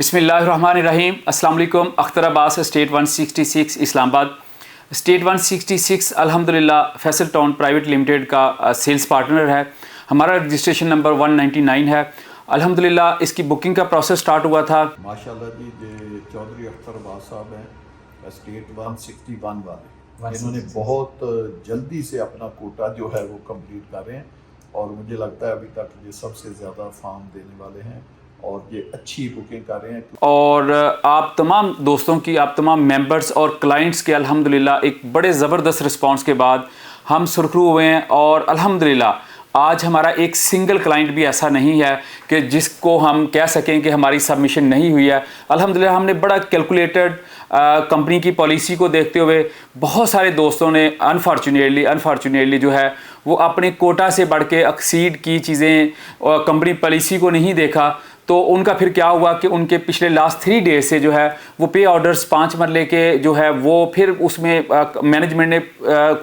बिस्मिल्लाहिर्रहमानिर्रहीम। अस्सलाम वालेकुम। अख्तर अब्बास, स्टेट 166 इस्लामाबाद। स्टेट 166 अल्हम्दुलिल्लाह फैसल टाउन प्राइवेट लिमिटेड का सेल्स पार्टनर है। हमारा रजिस्ट्रेशन नंबर 199 है। अल्हम्दुलिल्लाह इसकी बुकिंग का प्रोसेस स्टार्ट हुआ था। माशाल्लाह जी, जो चौधरी अख्तर अब्बास साहब हैं स्टेट 161 वाले, इन्होंने बहुत जल्दी से अपना कोटा जो है वो कंप्लीट कर रहे हैं और मुझे लगता है अभी तक ये सबसे ज़्यादा फार्म देने वाले हैं और ये अच्छी बुकिंग कर रहे हैं। और आप तमाम दोस्तों की, आप तमाम मेंबर्स और क्लाइंट्स के अल्हम्दुलिल्लाह एक बड़े ज़बरदस्त रिस्पांस के बाद हम सुरखरू हुए हैं और अल्हम्दुलिल्लाह आज हमारा एक सिंगल क्लाइंट भी ऐसा नहीं है कि जिसको हम कह सकें कि हमारी सबमिशन नहीं हुई है। अल्हम्दुलिल्लाह हमने बड़ा कैलकुलेटेड कंपनी की पॉलिसी को देखते हुए बहुत सारे दोस्तों ने अनफॉर्चुनेटली जो है वो अपने कोटा से बढ़ के एक्सीड की चीज़ें और कंपनी पॉलिसी को नहीं देखा। तो उनका फिर क्या हुआ कि उनके पिछले लास्ट 3 डेज से जो है वो पे ऑर्डर्स 5 मरले के जो है वो फिर उसमें मैनेजमेंट ने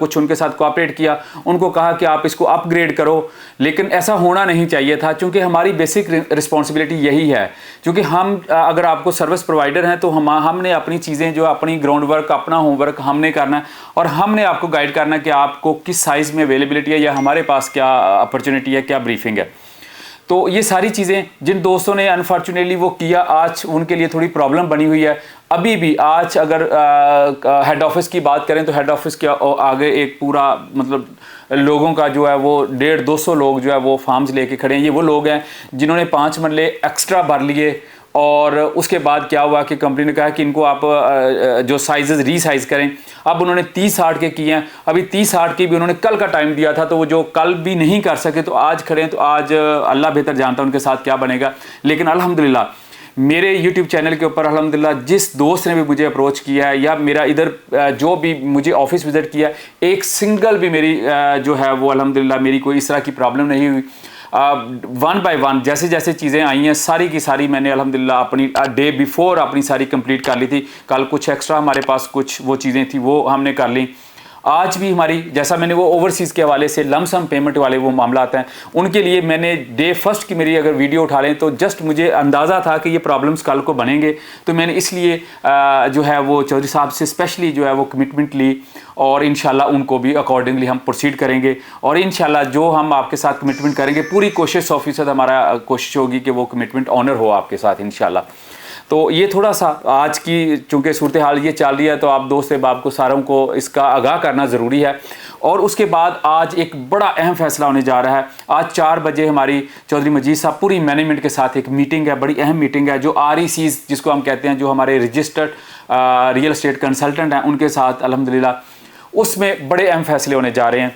कुछ उनके साथ कोऑपरेट किया, उनको कहा कि आप इसको अपग्रेड करो, लेकिन ऐसा होना नहीं चाहिए था क्योंकि हमारी बेसिक रिस्पॉन्सिबिलिटी यही है। क्योंकि हम अगर आपको सर्विस प्रोवाइडर हैं तो हमने अपनी चीज़ें जो अपनी ग्राउंड वर्क, अपना होमवर्क हमने करना है और हमने आपको गाइड करना है कि आपको किस साइज़ में अवेलेबिलिटी है या हमारे पास क्या अपॉर्चुनिटी है, क्या ब्रीफिंग है। तो ये सारी चीज़ें जिन दोस्तों ने अनफॉर्चुनेटली वो किया, आज उनके लिए थोड़ी प्रॉब्लम बनी हुई है। अभी भी आज अगर हेड ऑफिस की बात करें तो हेड ऑफिस के आगे एक पूरा मतलब लोगों का जो है वो 150-200 लोग जो है वो फार्म्स लेके खड़े हैं। ये वो लोग हैं जिन्होंने 5 मरले एक्स्ट्रा भर लिए और उसके बाद क्या हुआ कि कंपनी ने कहा कि इनको आप जो साइजेस रीसाइज करें। अब उन्होंने 30-60 के किए हैं। अभी 30-60 के भी उन्होंने कल का टाइम दिया था, तो वो जो कल भी नहीं कर सके तो आज खड़े हैं। तो आज अल्लाह बेहतर जानता है उनके साथ क्या बनेगा। लेकिन अल्हम्दुलिल्लाह मेरे YouTube चैनल के ऊपर अल्हम्दुलिल्लाह जिस दोस्त ने भी मुझे अप्रोच किया है या मेरा इधर जो भी मुझे ऑफिस विज़िट किया, एक सिंगल भी मेरी जो है वो अल्हम्दुलिल्लाह मेरी कोई इस तरह की प्रॉब्लम नहीं हुई। 1 बाय 1 जैसे जैसे चीज़ें आई हैं सारी की सारी मैंने अल्हम्दुलिल्लाह अपनी डे बिफोर अपनी सारी कंप्लीट कर ली थी। कल कुछ एक्स्ट्रा हमारे पास कुछ वो चीज़ें थी वो हमने कर ली। आज भी हमारी जैसा मैंने वो ओवरसीज़ के हवाले से लमसम पेमेंट वाले वो मामला आते हैं, उनके लिए मैंने डे फर्स्ट की मेरी अगर वीडियो उठा लें तो जस्ट मुझे अंदाज़ा था कि ये प्रॉब्लम्स कल को बनेंगे। तो मैंने इसलिए जो है वो चौधरी साहब से स्पेशली जो है वो कमिटमेंट ली और इंशाल्लाह उनको भी अकॉर्डिंगली हम प्रोसीड करेंगे और इंशाल्लाह जो हम आपके साथ कमिटमेंट करेंगे पूरी कोशिश 100% हमारा कोशिश होगी कि वो कमिटमेंट ऑनर हो आपके साथ इंशाल्लाह। तो ये थोड़ा सा आज की चूँकि सूरत हाल ये चल रही है तो आप दोस्त बाप को सारों को इसका आगाह करना ज़रूरी है। और उसके बाद आज एक बड़ा अहम फैसला होने जा रहा है। आज 4 बजे हमारी चौधरी मजीद साहब पूरी मैनेजमेंट के साथ एक मीटिंग है, बड़ी अहम मीटिंग है, जो RECs जिसको हम कहते हैं, जो हमारे रजिस्टर्ड रियल एस्टेट कंसल्टेंट हैं, उनके साथ अल्हम्दुलिल्लाह उसमें बड़े अहम फैसले होने जा रहे हैं।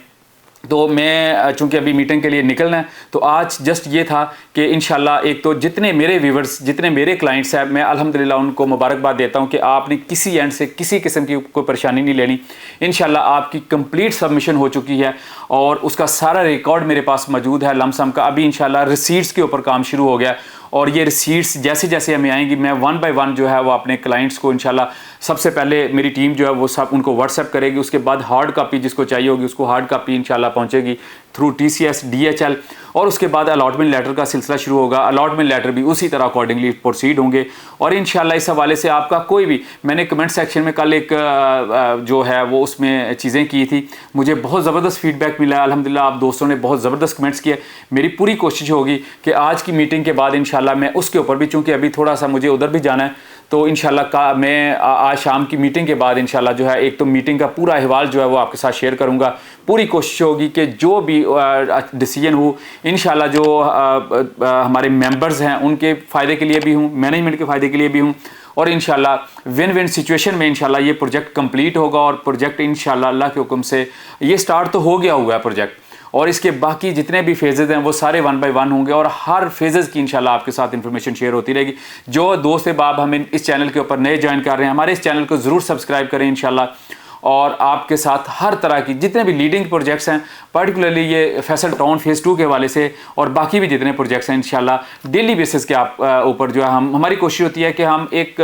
तो मैं चूँकि अभी मीटिंग के लिए निकलना है तो आज जस्ट ये था कि इंशाल्लाह एक तो जितने मेरे व्यूवर्स, जितने मेरे क्लाइंट्स हैं, मैं अल्हम्दुलिल्लाह उनको मुबारकबाद देता हूँ कि आपने किसी एंड से किसी किस्म की कोई परेशानी नहीं लेनी। इंशाल्लाह आपकी कंप्लीट सबमिशन हो चुकी है और उसका सारा रिकॉर्ड मेरे पास मौजूद है लमसम का। अभी इंशाल्लाह रिसीट्स के ऊपर काम शुरू हो गया और ये रिसीट्स जैसे जैसे हमें आएंगी मैं 1 बाय 1 जो है वो अपने क्लाइंट्स को इंशाल्लाह सबसे पहले मेरी टीम जो है वो सब उनको व्हाट्सएप करेगी। उसके बाद हार्ड कापी जिसको चाहिए होगी उसको हार्ड कापी इंशाल्लाह पहुंचेगी थ्रू TCS DHL और उसके बाद अलॉटमेंट लेटर का सिलसिला शुरू होगा। अलॉटमेंट लेटर भी उसी तरह अकॉर्डिंगली प्रोसीड होंगे और इंशाल्लाह इस हवाले से आपका कोई भी, मैंने कमेंट सेक्शन में कल एक जो है वो उसमें चीज़ें की थी, मुझे बहुत ज़बरदस्त फीडबैक मिला है अल्हम्दुलिल्लाह। आप दोस्तों ने बहुत ज़बरदस्त कमेंट्स किए। मेरी पूरी कोशिश होगी कि आज की मीटिंग के बाद इंशाल्लाह मैं उसके ऊपर भी, चूँकि अभी थोड़ा सा मुझे उधर भी जाना है, तो इंशाल्लाह का मैं आज शाम की मीटिंग के बाद इंशाल्लाह जो है एक तो मीटिंग का पूरा अहवाल जो है वो आपके साथ शेयर करूंगा। पूरी कोशिश होगी कि जो भी डिसीजन हो इंशाल्लाह जो हमारे मेंबर्स हैं उनके फ़ायदे के लिए भी हूँ, मैनेजमेंट के फ़ायदे के लिए भी हूँ और इंशाल्लाह विन विन सिचुएशन में इंशाल्लाह ये प्रोजेक्ट कंप्लीट होगा और प्रोजेक्ट इंशाल्लाह अल्लाह के हुक्म से ये स्टार्ट तो हो गया हुआ है प्रोजेक्ट और इसके बाकी जितने भी फेजेज़ हैं वो सारे 1 बाय 1 होंगे और हर फेजेज़ की इंशाल्लाह आपके साथ इंफॉर्मेशन शेयर होती रहेगी। जो दोस्त बाब हमें इस चैनल के ऊपर नए ज्वाइन कर रहे हैं, हमारे इस चैनल को ज़रूर सब्सक्राइब करें इंशाल्लाह और आपके साथ हर तरह की जितने भी लीडिंग प्रोजेक्ट्स हैं, पर्टिकुलरली ये फैसल टाउन फेज़ 2 के हवाले से और बाकी भी जितने प्रोजेक्ट्स हैं इंशाल्लाह डेली बेसिस के आप ऊपर जो है हमारी कोशिश होती है कि हम एक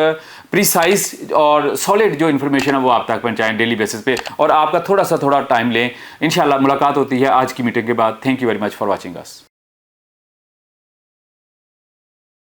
प्रिसाइज और सॉलिड जो इन्फॉर्मेशन है वो आप तक पहुंचाएं डेली बेसिस पे और आपका थोड़ा टाइम लें। इंशाल्लाह मुलाकात होती है आज की मीटिंग के बाद। Thank you very much for watching us.